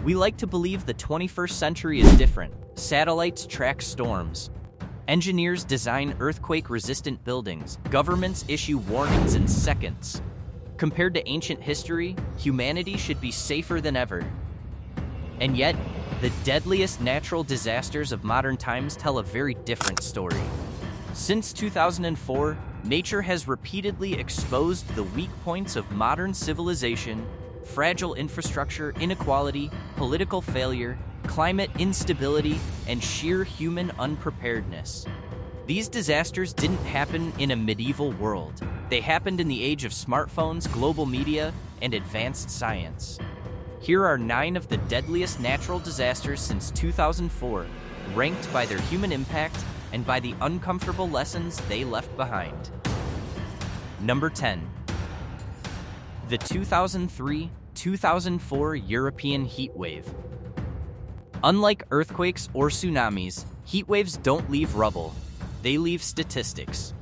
We like to believe the 21st century is different. Satellites track storms. Engineers design earthquake-resistant buildings. Governments issue warnings in seconds. Compared to ancient history, humanity should be safer than ever. And yet, the deadliest natural disasters of modern times tell a very different story. Since 2004, nature has repeatedly exposed the weak points of modern civilization: fragile infrastructure, inequality, political failure, climate instability, and sheer human unpreparedness. These disasters didn't happen in a medieval world. They happened in the age of smartphones, global media, and advanced science. Here are 9 of the deadliest natural disasters since 2004, ranked by their human impact and by the uncomfortable lessons they left behind. Number 10. The 2003-2004 European heat wave. Unlike earthquakes or tsunamis, heat waves don't leave rubble. They leave statistics.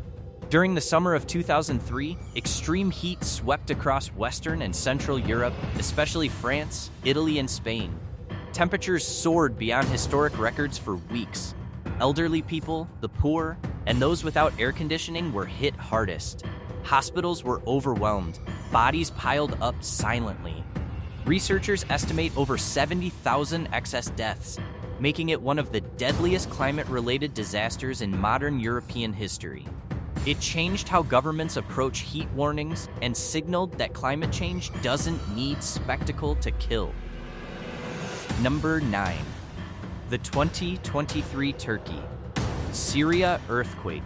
During the summer of 2003, extreme heat swept across Western and Central Europe, especially France, Italy, and Spain. Temperatures soared beyond historic records for weeks. Elderly people, the poor, and those without air conditioning were hit hardest. Hospitals were overwhelmed, bodies piled up silently. Researchers estimate over 70,000 excess deaths, making it one of the deadliest climate-related disasters in modern European history. It changed how governments approach heat warnings and signaled that climate change doesn't need spectacle to kill. Number 9. The 2023 Turkey. Syria earthquake.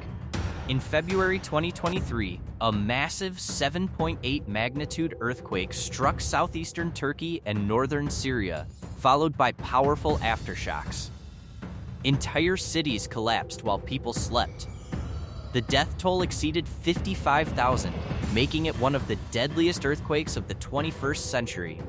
In February 2023, a massive 7.8 magnitude earthquake struck southeastern Turkey and northern Syria, followed by powerful aftershocks. Entire cities collapsed while people slept. The death toll exceeded 55,000, making it one of the deadliest earthquakes of the 21st century.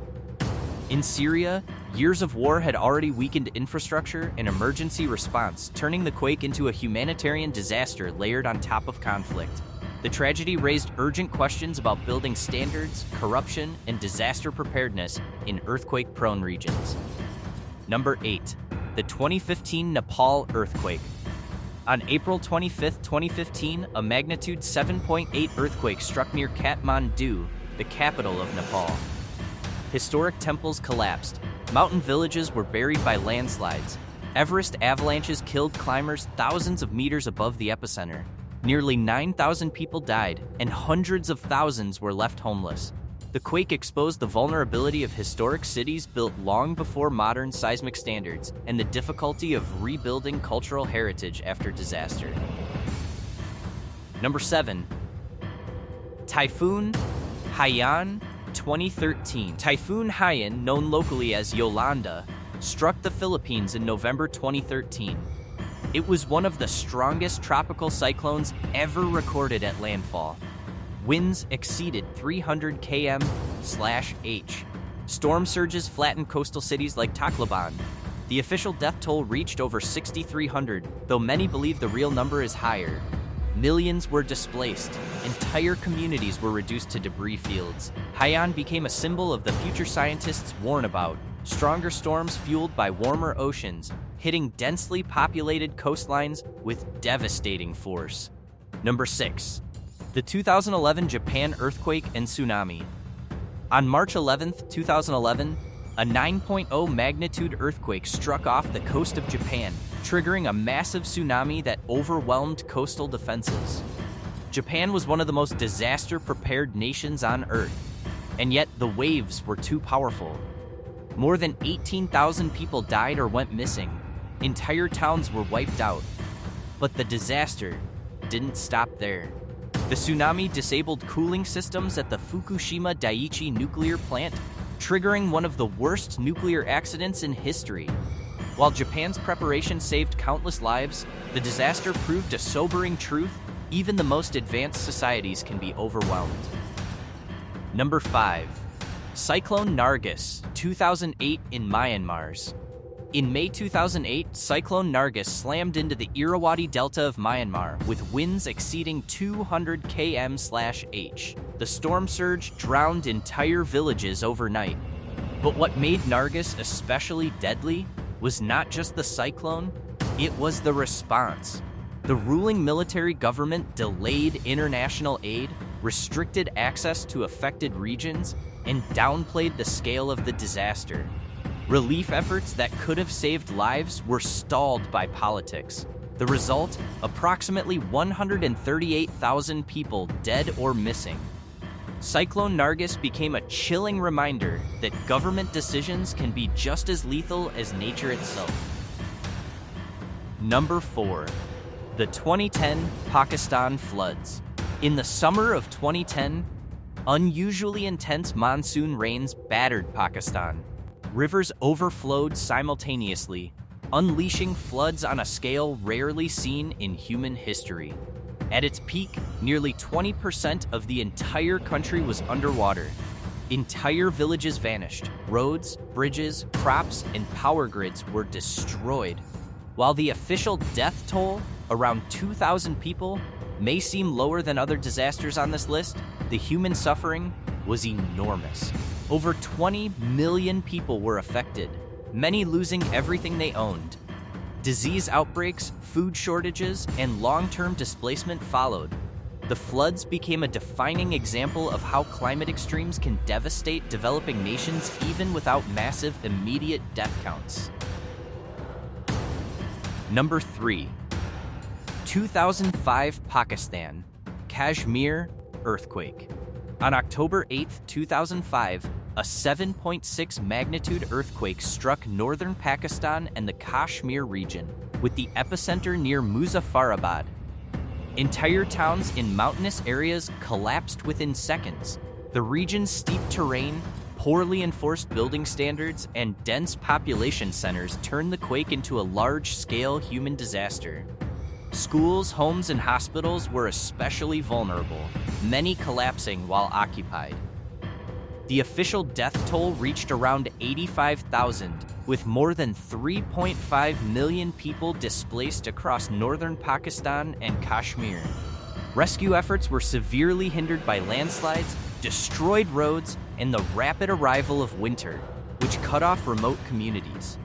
In Syria, years of war had already weakened infrastructure and emergency response, turning the quake into a humanitarian disaster layered on top of conflict. The tragedy raised urgent questions about building standards, corruption, and disaster preparedness in earthquake-prone regions. Number 8. The 2015 Nepal earthquake. On April 25, 2015, a magnitude 7.8 earthquake struck near Kathmandu, the capital of Nepal. Historic temples collapsed. Mountain villages were buried by landslides. Everest avalanches killed climbers thousands of meters above the epicenter. Nearly 9,000 people died, and hundreds of thousands were left homeless. The quake exposed the vulnerability of historic cities built long before modern seismic standards and the difficulty of rebuilding cultural heritage after disaster. Number 7. Typhoon Haiyan 2013. Typhoon Haiyan, known locally as Yolanda, struck the Philippines in November 2013. It was one of the strongest tropical cyclones ever recorded at landfall. Winds exceeded 300 km/h. Storm surges flattened coastal cities like Tacloban. The official death toll reached over 6,300, though many believe the real number is higher. Millions were displaced. Entire communities were reduced to debris fields. Haiyan became a symbol of the future scientists warn about: stronger storms fueled by warmer oceans, hitting densely populated coastlines with devastating force. Number 6. The 2011 Japan earthquake and tsunami. On March 11, 2011, a 9.0 magnitude earthquake struck off the coast of Japan, triggering a massive tsunami that overwhelmed coastal defenses. Japan was one of the most disaster-prepared nations on Earth, and yet the waves were too powerful. More than 18,000 people died or went missing. Entire towns were wiped out. But the disaster didn't stop there. The tsunami disabled cooling systems at the Fukushima Daiichi nuclear plant, triggering one of the worst nuclear accidents in history. While Japan's preparation saved countless lives, the disaster proved a sobering truth: even the most advanced societies can be overwhelmed. Number 5. Cyclone Nargis, 2008 in Myanmar's. In May 2008, Cyclone Nargis slammed into the Irrawaddy Delta of Myanmar with winds exceeding 200 km/h. The storm surge drowned entire villages overnight. But what made Nargis especially deadly was not just the cyclone, it was the response. The ruling military government delayed international aid, restricted access to affected regions, and downplayed the scale of the disaster. Relief efforts that could have saved lives were stalled by politics. The result? Approximately 138,000 people dead or missing. Cyclone Nargis became a chilling reminder that government decisions can be just as lethal as nature itself. Number 4. The 2010 Pakistan floods. In the summer of 2010, unusually intense monsoon rains battered Pakistan. Rivers overflowed simultaneously, unleashing floods on a scale rarely seen in human history. At its peak, nearly 20% of the entire country was underwater. Entire villages vanished. Roads, bridges, crops, and power grids were destroyed. While the official death toll, around 2,000 people, may seem lower than other disasters on this list, the human suffering was enormous. Over 20 million people were affected, many losing everything they owned. Disease outbreaks, food shortages, and long-term displacement followed. The floods became a defining example of how climate extremes can devastate developing nations even without massive immediate death counts. Number 3. 2005 Pakistan, Kashmir earthquake. On October 8, 2005, a 7.6 magnitude earthquake struck northern Pakistan and the Kashmir region, with the epicenter near Muzaffarabad. Entire towns in mountainous areas collapsed within seconds. The region's steep terrain, poorly enforced building standards, and dense population centers turned the quake into a large-scale human disaster. Schools, homes, and hospitals were especially vulnerable, many collapsing while occupied. The official death toll reached around 85,000, with more than 3.5 million people displaced across northern Pakistan and Kashmir. Rescue efforts were severely hindered by landslides, destroyed roads, and the rapid arrival of winter, which cut off remote communities.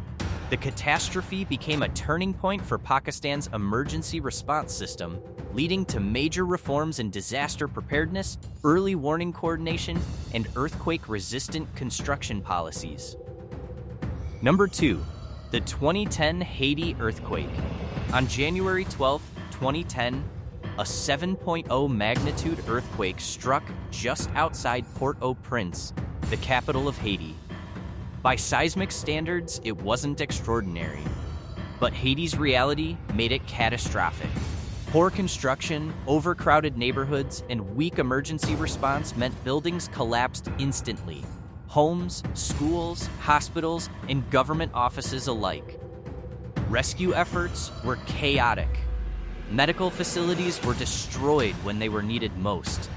The catastrophe became a turning point for Pakistan's emergency response system, leading to major reforms in disaster preparedness, early warning coordination, and earthquake-resistant construction policies. Number 2. The 2010 Haiti earthquake. On January 12, 2010, a 7.0 magnitude earthquake struck just outside Port-au-Prince, the capital of Haiti. By seismic standards, it wasn't extraordinary, but Haiti's reality made it catastrophic. Poor construction, overcrowded neighborhoods, and weak emergency response meant buildings collapsed instantly. Homes, schools, hospitals, and government offices alike. Rescue efforts were chaotic. Medical facilities were destroyed when they were needed most.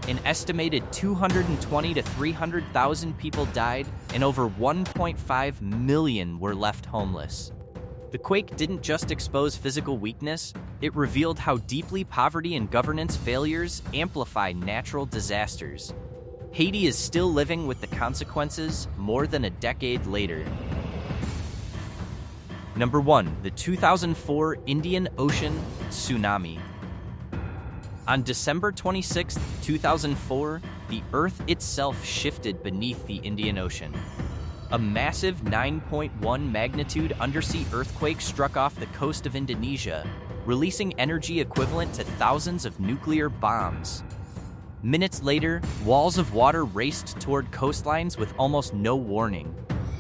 An estimated 220 to 300,000 people died, and over 1.5 million were left homeless. The quake didn't just expose physical weakness, it revealed how deeply poverty and governance failures amplify natural disasters. Haiti is still living with the consequences more than a decade later. Number 1. The 2004 Indian Ocean tsunami. On December 26, 2004, the Earth itself shifted beneath the Indian Ocean. A massive 9.1 magnitude undersea earthquake struck off the coast of Indonesia, releasing energy equivalent to thousands of nuclear bombs. Minutes later, walls of water raced toward coastlines with almost no warning.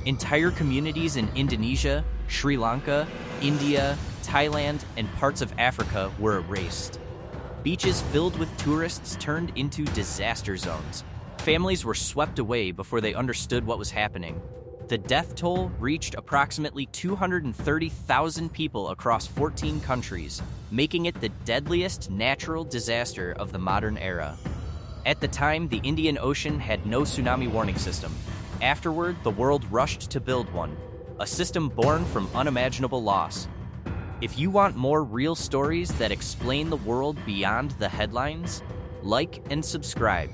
Entire communities in Indonesia, Sri Lanka, India, Thailand, and parts of Africa were erased. Beaches filled with tourists turned into disaster zones. Families were swept away before they understood what was happening. The death toll reached approximately 230,000 people across 14 countries, making it the deadliest natural disaster of the modern era. At the time, the Indian Ocean had no tsunami warning system. Afterward, the world rushed to build one, a system born from unimaginable loss. If you want more real stories that explain the world beyond the headlines, like and subscribe,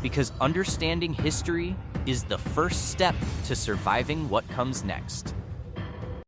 because understanding history is the first step to surviving what comes next.